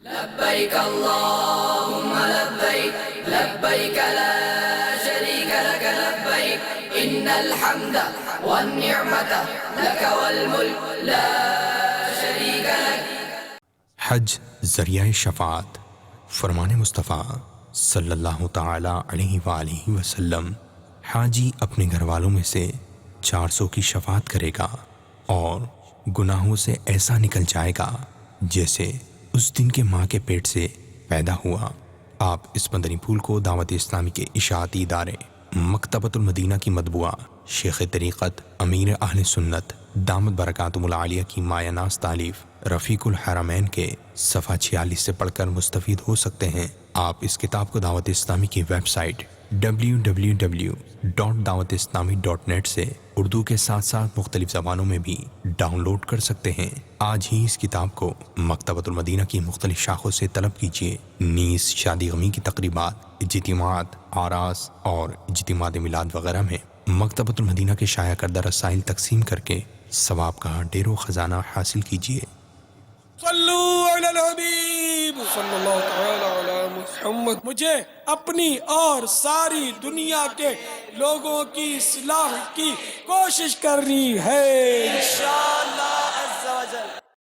لبيك اللهم لبيك لبيك لا شريك لك لبيك إن الحمد والنعمة لك والملك لا شريك لك. حج ذریعہ شفاعت. فرمان مصطفیٰ صلی اللہ تعالی علیہ وآلہ وسلم، حاجی اپنے گھر والوں میں سے 400 کی شفاعت کرے گا اور گناہوں سے ایسا نکل جائے گا جیسے اس دن کے ماں کے پیٹ سے پیدا ہوا. آپ اس مدنی پھول کو دعوت اسلامی کے اشاعتی ادارے مکتبۃ المدینہ کی مطبوعہ شیخ طریقت امیر اہل سنت دامت برکاتہم العالیہ کی مایہ ناز تالیف رفیق الحرمین کے صفحہ 46 سے پڑھ کر مستفید ہو سکتے ہیں. آپ اس کتاب کو دعوت اسلامی کی ویب سائٹ www.dawatIslami.net سے اردو کے ساتھ ساتھ مختلف زبانوں میں بھی ڈاؤن لوڈ کر سکتے ہیں. آج ہی اس کتاب کو مکتبۃ المدینہ کی مختلف شاخوں سے طلب کیجیے. نیز شادی غمی کی تقریبات، اجتماعات، آراس اور اجتماعات میلاد وغیرہ میں مکتبۃ المدینہ کے شائع کردہ رسائل تقسیم کر کے ثواب کا ڈھیر و خزانہ حاصل کیجیے. صلو علی الحبیب صلی اللہ تعالی علی محمد. مجھے اپنی اور ساری دنیا کے لوگوں کی اصلاح کی کوشش کرنی ہے انشاءاللہ.